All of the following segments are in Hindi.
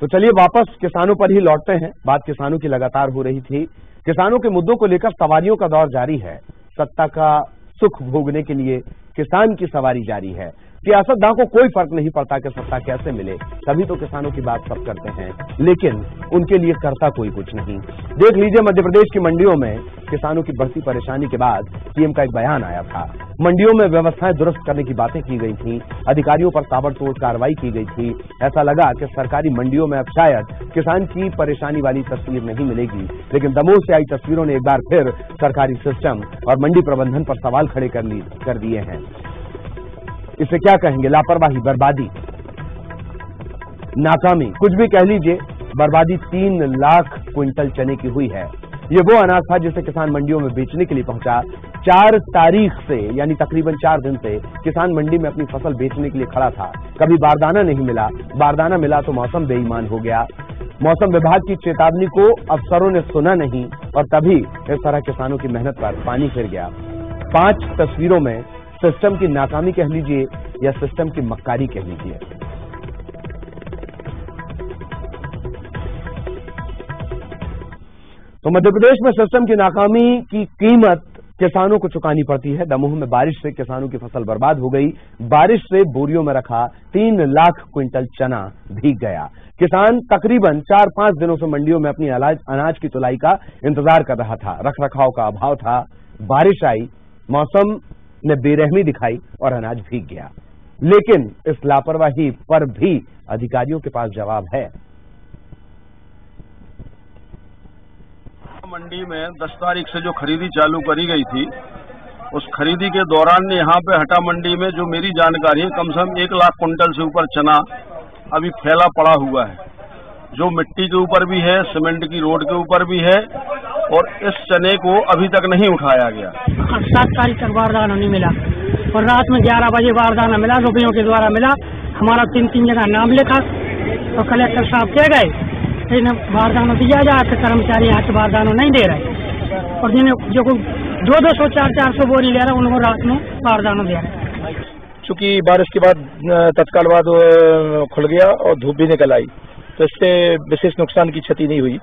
तो चलिए वापस किसानों पर ही लौटते हैं। बात किसानों की लगातार हो रही थी। किसानों के मुद्दों को लेकर सवारियों का दौर जारी है। सत्ता का सुख भोगने के लिए किसान की सवारी जारी है। सियासतदान को कोई फर्क नहीं पड़ता कि सत्ता कैसे मिले, तभी तो किसानों की बात सब करते हैं, लेकिन उनके लिए करता कोई कुछ नहीं। देख लीजिए, मध्य प्रदेश की मंडियों में किसानों की बढ़ती परेशानी के बाद सीएम का एक बयान आया था। मंडियों में व्यवस्थाएं दुरुस्त करने की बातें की गई थी, अधिकारियों पर ताबड़तोड़ कार्रवाई की गई थी। ऐसा लगा कि सरकारी मंडियों में अब शायद किसान की परेशानी वाली तस्वीर नहीं मिलेगी, लेकिन दमोह से आई तस्वीरों ने एक बार फिर सरकारी सिस्टम और मंडी प्रबंधन पर सवाल खड़े कर दिए हैं। इसे क्या कहेंगे? लापरवाही, बर्बादी, नाकामी, कुछ भी कह लीजिए। बर्बादी 3 लाख क्विंटल चने की हुई है। ये वो अनाज था जिसे किसान मंडियों में बेचने के लिए पहुंचा। 4 तारीख से यानी तकरीबन 4 दिन से किसान मंडी में अपनी फसल बेचने के लिए खड़ा था। कभी बारदाना नहीं मिला, बारदाना मिला तो मौसम बेईमान हो गया। मौसम विभाग की चेतावनी को अफसरों ने सुना नहीं और तभी इस तरह किसानों की मेहनत पर पानी फिर गया। 5 तस्वीरों में सिस्टम की नाकामी कह लीजिए या सिस्टम की मक्कारी कह लीजिए। तो मध्य प्रदेश में सिस्टम की नाकामी की कीमत किसानों को चुकानी पड़ती है। दमोह में बारिश से किसानों की फसल बर्बाद हो गई। बारिश से बोरियों में रखा 3 लाख क्विंटल चना भीग गया। किसान तकरीबन 4-5 दिनों से मंडियों में अपनी अनाज की तुलाई का इंतजार कर रहा था। रखरखाव का अभाव था। बारिश आई, मौसम ने बेरहमी दिखाई और अनाज भीग गया। लेकिन इस लापरवाही पर भी अधिकारियों के पास जवाब है। मंडी में 10 तारीख से जो खरीदी चालू करी गई थी, उस खरीदी के दौरान यहाँ पे हटा मंडी में जो मेरी जानकारी है, कम से कम 1 लाख कुंटल से ऊपर चना अभी फैला पड़ा हुआ है, जो मिट्टी के ऊपर भी है, सीमेंट की रोड के ऊपर भी है, और इस चने को अभी तक नहीं उठाया गया। 7 तारीख तक बारदाना नहीं मिला और रात में 11 बजे बारदाना मिला, रुपयों के द्वारा मिला। हमारा 3 जगह नाम लिखा तो कलेक्टर साहब कह गए लेकिन बारदाना दिया जाए तो कर्मचारी यहाँ के बारदाना नहीं दे रहे, और जिन्हें जो 200, 400 बोरी ले रहे उनको रात में बारदाना दे रहे। चूंकि बारिश के बाद तत्काल बाद खुल गया और धूप भी निकल आई, तो इससे विशेष नुकसान की क्षति नहीं हुई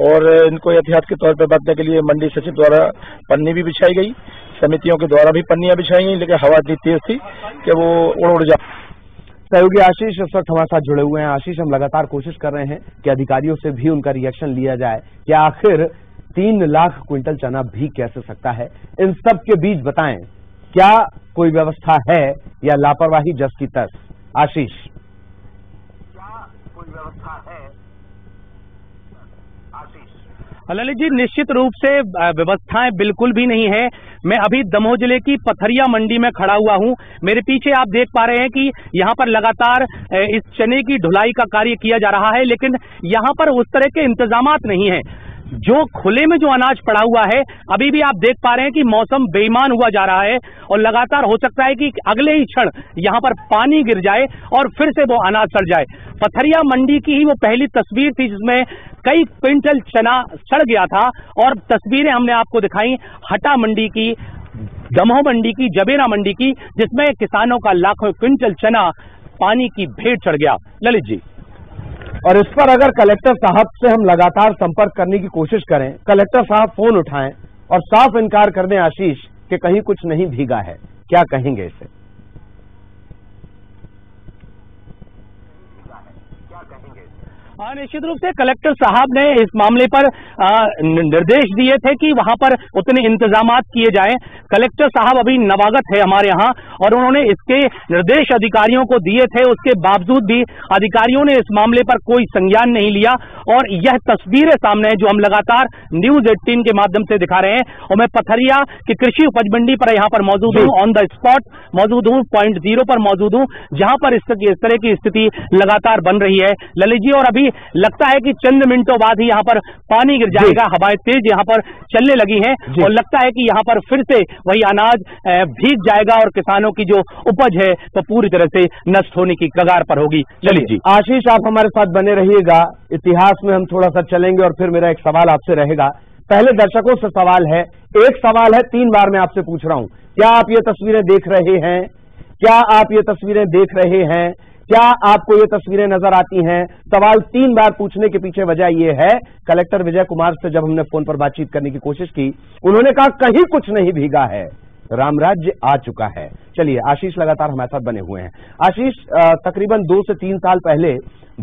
और इनको एहतियात के तौर पर बचने के लिए मंडी सचिव द्वारा पन्नी भी बिछाई गई, समितियों के द्वारा भी पन्नियां बिछाई गई, लेकिन हवा इतनी तेज थी कि वो उड़ जा। सहयोगी आशीष इस वक्त हमारे साथ जुड़े हुए हैं। आशीष, हम लगातार कोशिश कर रहे हैं कि अधिकारियों से भी उनका रिएक्शन लिया जाए कि आखिर 3 लाख क्विंटल चना भीग कैसे सकता है। इन सब के बीच बताएं, क्या कोई व्यवस्था है या लापरवाही जस की तस? आशीष, क्या कोई व्यवस्था है? ललित जी, निश्चित रूप से व्यवस्थाएं बिल्कुल भी नहीं है। मैं अभी दमोह जिले की पथरिया मंडी में खड़ा हुआ हूं। मेरे पीछे आप देख पा रहे हैं कि यहां पर लगातार इस चने की ढुलाई का कार्य किया जा रहा है, लेकिन यहां पर उस तरह के इंतजामात नहीं है। जो खुले में जो अनाज पड़ा हुआ है, अभी भी आप देख पा रहे हैं कि मौसम बेईमान हुआ जा रहा है और लगातार हो सकता है कि अगले ही क्षण यहां पर पानी गिर जाए और फिर से वो अनाज सड़ जाए। पथरिया मंडी की ही वो पहली तस्वीर थी जिसमें कई क्विंटल चना सड़ गया था और तस्वीरें हमने आपको दिखाई हटा मंडी की, दमोह मंडी की, जबेरा मंडी की, जिसमें किसानों का लाखों क्विंटल चना पानी की भेंट चढ़ गया। ललित जी, और इस पर अगर कलेक्टर साहब से हम लगातार संपर्क करने की कोशिश करें, कलेक्टर साहब फोन उठाएं और साफ इनकार कर दें आशीष कि कहीं कुछ नहीं भीगा है, क्या कहेंगे इसे? निश्चित रूप से कलेक्टर साहब ने इस मामले पर निर्देश दिए थे कि वहां पर उतने इंतजामात किए जाएं। कलेक्टर साहब अभी नवागत है हमारे यहाँ और उन्होंने इसके निर्देश अधिकारियों को दिए थे। उसके बावजूद भी अधिकारियों ने इस मामले पर कोई संज्ञान नहीं लिया और यह तस्वीरें सामने है जो हम लगातार न्यूज 18 के माध्यम से दिखा रहे हैं। और मैं पथरिया की कृषि उपज मंडी पर यहाँ पर मौजूद हूँ, ऑन द स्पॉट मौजूद हूँ, पॉइंट 0 पर मौजूद हूँ, जहां पर इस तरह की स्थिति लगातार बन रही है ललित जी। और अभी लगता है कि चंद मिनटों बाद ही यहाँ पर पानी गिर जाएगा। हवाएं तेज यहाँ पर चलने लगी हैं और लगता है कि यहाँ पर फिर से वही अनाज भीग जाएगा और किसानों की जो उपज है तो पूरी तरह से नष्ट होने की कगार पर होगी। ललित जी, आशीष आप हमारे साथ बने रहिएगा। इतिहास में हम थोड़ा सा चलेंगे और फिर मेरा एक सवाल आपसे रहेगा। पहले दर्शकों से सवाल है, एक सवाल है 3 बार मैं आपसे पूछ रहा हूं। क्या आप ये तस्वीरें देख रहे हैं? क्या आप ये तस्वीरें देख रहे हैं क्या आपको ये तस्वीरें नजर आती हैं? सवाल 3 बार पूछने के पीछे वजह यह है, कलेक्टर विजय कुमार से जब हमने फोन पर बातचीत करने की कोशिश की, उन्होंने कहा कहीं कुछ नहीं भीगा है, रामराज्य आ चुका है। चलिए, आशीष लगातार हमारे साथ बने हुए हैं। आशीष, तकरीबन 2 से 3 साल पहले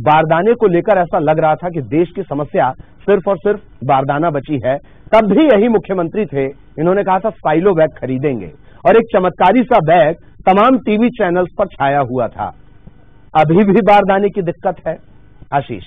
बारदाने को लेकर ऐसा लग रहा था कि देश की समस्या सिर्फ और सिर्फ बारदाना बची है। तब भी यही मुख्यमंत्री थे, इन्होंने कहा था साइलो बैग खरीदेंगे, और एक चमत्कारी सा बैग तमाम टीवी चैनल्स पर छाया हुआ था। अभी भी बारदाने की दिक्कत है आशीष?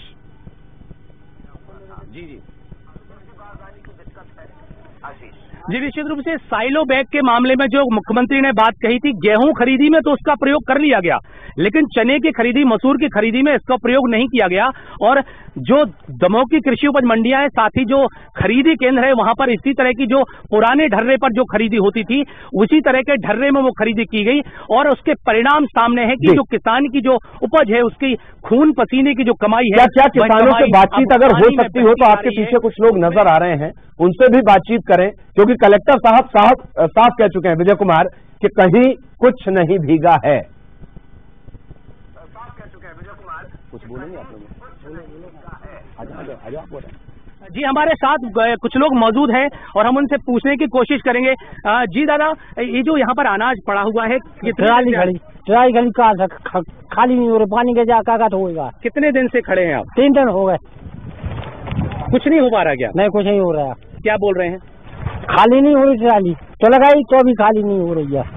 जी, निश्चित रूप से साइलो बैग के मामले में जो मुख्यमंत्री ने बात कही थी, गेहूं खरीदी में तो उसका प्रयोग कर लिया गया, लेकिन चने की खरीदी, मसूर की खरीदी में इसका प्रयोग नहीं किया गया। और जो दमोह की कृषि उपज मंडियां हैं, साथ ही जो खरीदी केंद्र है, वहां पर इसी तरह की जो पुराने ढर्रे पर जो खरीदी होती थी, उसी तरह के ढर्रे में वो खरीदी की गई, और उसके परिणाम सामने है कि जो किसान की जो उपज है, उसकी खून पसीने की जो कमाई है, क्या किसानों से बातचीत अगर हो सकती हो तो आपके पीछे कुछ लोग नजर आ रहे हैं, उनसे भी बातचीत करें, क्योंकि कलेक्टर साफ कह चुके हैं विजय कुमार कि कहीं कुछ नहीं भीगा है। साफ कह चुके हैं विजय कुमार, कुछ बोलेंगे आप लोग? जी, हमारे साथ कुछ लोग मौजूद हैं और हम उनसे पूछने की कोशिश करेंगे। जी दादा, ये जो यहाँ पर अनाज पड़ा हुआ है, ट्राली खड़ी खाली नहीं हो रही, पानी के जा का तो होगा। कितने दिन से खड़े हैं आप? 3 दिन हो गए। कुछ नहीं हो पा रहा क्या? नहीं, कुछ नहीं हो रहा है। क्या बोल रहे हैं? खाली नहीं हो रही ट्राली, तो लगाई तो भी खाली नहीं हो रही है।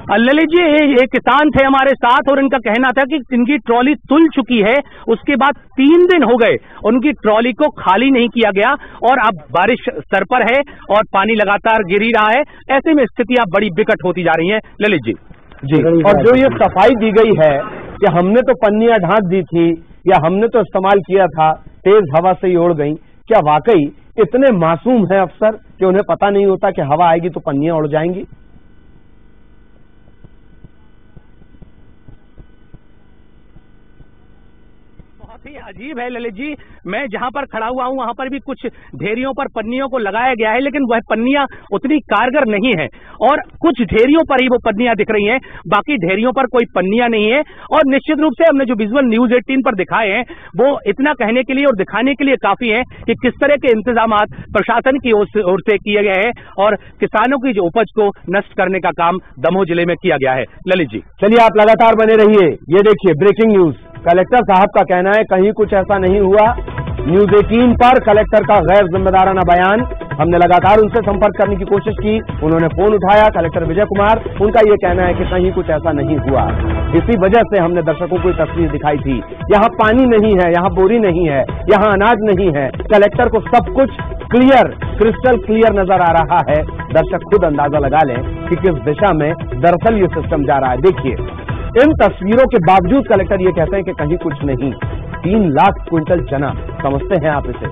ललित जी, एक किसान थे हमारे साथ और इनका कहना था कि इनकी ट्रॉली तुल चुकी है, उसके बाद 3 दिन हो गए उनकी ट्रॉली को खाली नहीं किया गया, और अब बारिश सर पर है और पानी लगातार गिर ही रहा है। ऐसे में स्थितियां बड़ी विकट होती जा रही हैं। ललित जी जी, और जो ये सफाई दी गई है कि हमने तो पन्नियां ढांक दी थी या हमने तो इस्तेमाल किया था, तेज हवा से ही उड़ गई, क्या वाकई इतने मासूम है अफसर कि उन्हें पता नहीं होता कि हवा आएगी तो पन्नियां उड़ जाएंगी? बहुत ही अजीब है ललित जी। मैं जहां पर खड़ा हुआ हूं वहां पर भी कुछ ढेरियों पर पन्नियों को लगाया गया है, लेकिन वह पन्नियां उतनी कारगर नहीं है, और कुछ ढेरियों पर ही वो पन्नियां दिख रही हैं, बाकी ढेरियों पर कोई पन्नियां नहीं है। और निश्चित रूप से हमने जो विजुअल न्यूज़ 18 पर दिखाए हैं, वो इतना कहने के लिए और दिखाने के लिए काफी है कि किस तरह के इंतजाम प्रशासन की ओर से किए गए हैं और किसानों की जो उपज को नष्ट करने का काम दमोह जिले में किया गया है। ललित जी, चलिए, आप लगातार बने रहिए। ये देखिए ब्रेकिंग न्यूज, कलेक्टर साहब का कहना है कहीं कुछ ऐसा नहीं हुआ। न्यूज़ 18 पर कलेक्टर का गैर जिम्मेदाराना बयान। हमने लगातार उनसे संपर्क करने की कोशिश की, उन्होंने फोन उठाया, कलेक्टर विजय कुमार, उनका ये कहना है कि कहीं कुछ ऐसा नहीं हुआ। इसी वजह से हमने दर्शकों को तस्वीर दिखाई थी, यहाँ पानी नहीं है, यहाँ बोरी नहीं है, यहाँ अनाज नहीं है। कलेक्टर को सब कुछ क्लियर, क्रिस्टल क्लियर नजर आ रहा है। दर्शक खुद अंदाजा लगा लें कि किस दिशा में दरअसल ये सिस्टम जा रहा है। देखिए, इन तस्वीरों के बावजूद कलेक्टर ये कहते हैं कि कहीं कुछ नहीं। 3 लाख क्विंटल चना, समझते हैं आप इसे?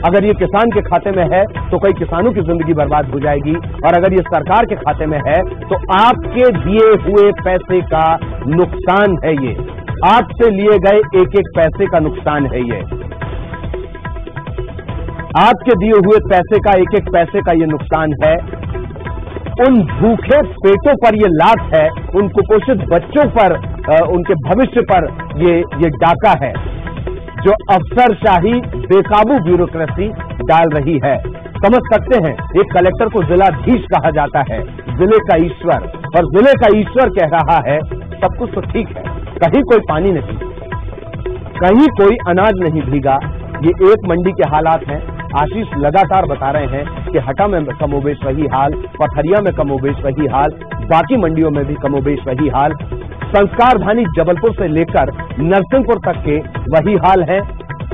अगर ये किसान के खाते में है तो कई किसानों की जिंदगी बर्बाद हो जाएगी, और अगर ये सरकार के खाते में है तो आपके दिए हुए पैसे का नुकसान है। ये आपसे लिए गए एक एक पैसे का नुकसान है। ये आपके दिए हुए पैसे का एक एक पैसे का ये नुकसान है। उन भूखे पेटों पर ये लात है, उन कुपोषित बच्चों पर, उनके भविष्य पर ये डाका है जो अफसरशाही, बेकाबू ब्यूरोक्रेसी डाल रही है। समझ सकते हैं, एक कलेक्टर को जिलाधीश कहा जाता है, जिले का ईश्वर, और जिले का ईश्वर कह रहा है सब कुछ तो ठीक है, कहीं कोई पानी नहीं, कहीं कोई अनाज नहीं भीगा। ये एक मंडी के हालात हैं। आशीष लगातार बता रहे हैं कि हटा में कमोबेश वही हाल, पथरिया में कमोबेश वही हाल, बाकी मंडियों में भी कमोबेश वही हाल, संस्कार धानी जबलपुर से लेकर नरसिंहपुर तक के वही हाल है,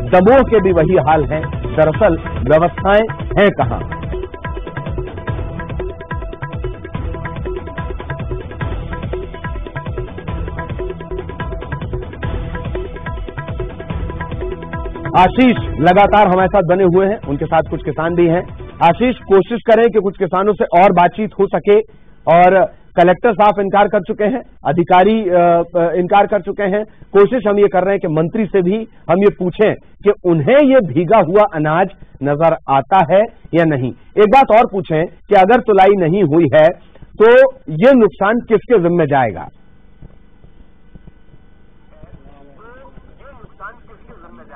दमोह के भी वही हाल है। दरअसल व्यवस्थाएं हैं कहां? आशीष लगातार हमारे साथ बने हुए हैं, उनके साथ कुछ किसान भी हैं। आशीष, कोशिश करें कि कुछ किसानों से और बातचीत हो सके, और कलेक्टर साहब इनकार कर चुके हैं, अधिकारी इनकार कर चुके हैं। कोशिश हम ये कर रहे हैं कि मंत्री से भी हम ये पूछें कि उन्हें ये भीगा हुआ अनाज नजर आता है या नहीं। एक बात और पूछें कि अगर तुलाई नहीं हुई है तो ये नुकसान किसके जिम्मे जाएगा?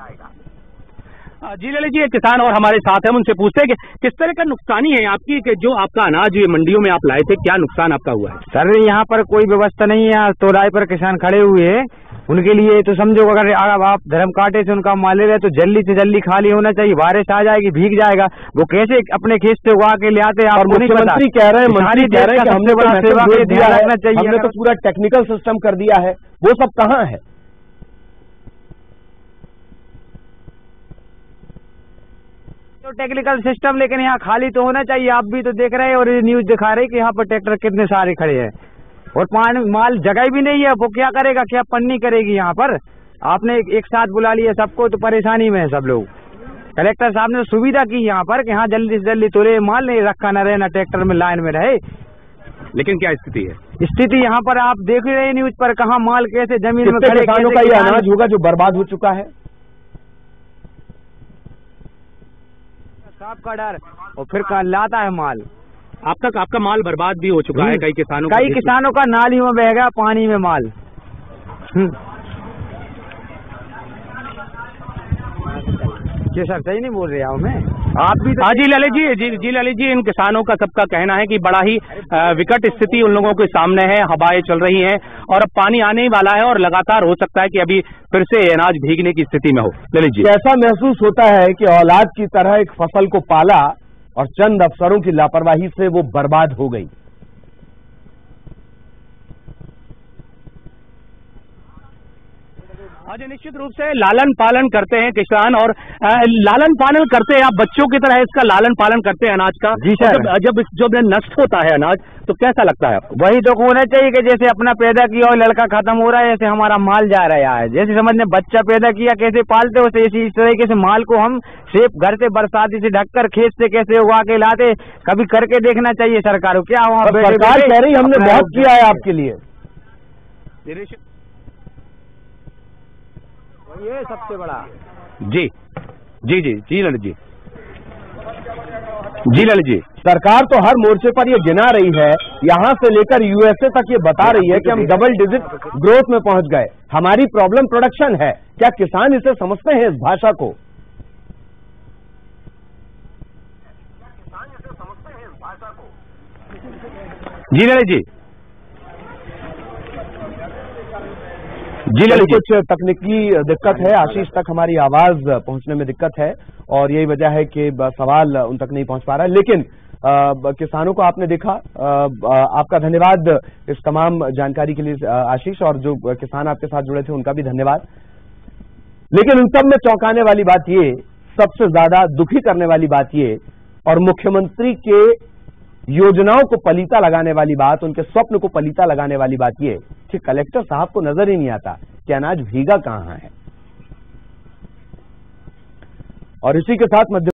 जाएगा। जी ललित जी, एक किसान और हमारे साथ हैं, उनसे पूछते हैं कि किस तरह का नुकसानी है आपकी, कि जो आपका अनाज ये मंडियों में आप लाए थे, क्या नुकसान आपका हुआ है? सर यहाँ पर कोई व्यवस्था नहीं है, तोड़ाई पर किसान खड़े हुए हैं, उनके लिए तो समझो अगर आप धर्म कांटे से उनका माल ले रहे तो जल्दी से जल्दी खाली होना चाहिए, बारिश आ जाएगी भीग जाएगा, वो कैसे अपने खेत से उगा के ले आते हैं आपको नहीं पता। मुख्यमंत्री कह रहे हैं, मंत्री कह रहे हैं कि हमने बड़ा सेवा के ध्यान रखना चाहिए, हमने तो पूरा टेक्निकल सिस्टम कर दिया है, वो सब कहाँ है? तो टेक्निकल सिस्टम, लेकिन यहाँ खाली तो होना चाहिए। आप भी तो देख रहे हैं और न्यूज दिखा रहे हैं कि यहाँ पर ट्रैक्टर कितने सारे खड़े हैं और पानी माल जगह भी नहीं है, वो क्या करेगा, क्या पन्नी करेगी यहाँ पर। आपने एक साथ बुला लिया सबको, तो परेशानी में है सब लोग। कलेक्टर साहब ने सुविधा की यहाँ पर कि हाँ जल्दी से जल्दी तोड़े, माल नहीं रखा न रहे, न ट्रैक्टर में लाइन में रहे। लेकिन क्या स्थिति है? स्थिति यहाँ पर आप देख रहे हैं न्यूज पर, कहाँ माल कैसे जमीन में खड़े, किसानों का ये अनाज होगा जो बर्बाद हो चुका है। सांप का डर, और फिर लाता है माल। आपका माल बर्बाद भी हो चुका है, कई किसानों का नालियों में बह गया पानी में माल। जी सर, सही नहीं बोल रहे हमें आप भी तो। हाँ जी ललित जी, ललित जी, इन किसानों का सबका कहना है कि बड़ा ही विकट स्थिति उन लोगों के सामने है, हवाएं चल रही हैं और अब पानी आने ही वाला है और लगातार हो सकता है कि अभी फिर से अनाज भीगने की स्थिति में हो। ललित जी, ऐसा महसूस होता है कि औलाद की तरह एक फसल को पाला और चंद अफसरों की लापरवाही से वो बर्बाद हो गई। आज निश्चित रूप से लालन पालन करते हैं किसान, और लालन पालन करते हैं, आप बच्चों की तरह इसका लालन पालन करते हैं अनाज का। जी सर, जब नष्ट होता है अनाज तो कैसा लगता है आपको? वही तो होना चाहिए कि जैसे अपना पैदा किया और लड़का खत्म हो रहा है, ऐसे हमारा माल जा रहा है। जैसे समझने बच्चा पैदा किया कैसे पालते हो, इस तरीके से माल को हम सेफ घर से बरसाती से ढककर खेत से कैसे उगा के लाते, कभी करके देखना चाहिए सरकार को। क्या सरकार कह रही हमने बहुत किया है आपके लिए, ये सबसे बड़ा। जी ललित जी, ललित जी, सरकार तो हर मोर्चे पर ये गिना रही है, यहाँ से लेकर यूएसए तक ये बता रही है कि हम डबल डिजिट ग्रोथ में पहुंच गए। हमारी प्रॉब्लम प्रोडक्शन है। क्या किसान इसे समझते हैं, इस भाषा को? जी ललित जी, कुछ तकनीकी दिक्कत है, आशीष तक हमारी आवाज पहुंचने में दिक्कत है और यही वजह है कि सवाल उन तक नहीं पहुंच पा रहा है। लेकिन किसानों को आपने देखा, आपका धन्यवाद इस तमाम जानकारी के लिए आशीष, और जो किसान आपके साथ जुड़े थे उनका भी धन्यवाद। लेकिन उन सब में चौंकाने वाली बात ये, सबसे ज्यादा दुखी करने वाली बात ये, और मुख्यमंत्री के योजनाओं को पलीता लगाने वाली बात, उनके स्वप्न को पलीता लगाने वाली बात ये कि कलेक्टर साहब को नजर ही नहीं आता कि अनाज भीगा कहां है। और इसी के साथ मध्य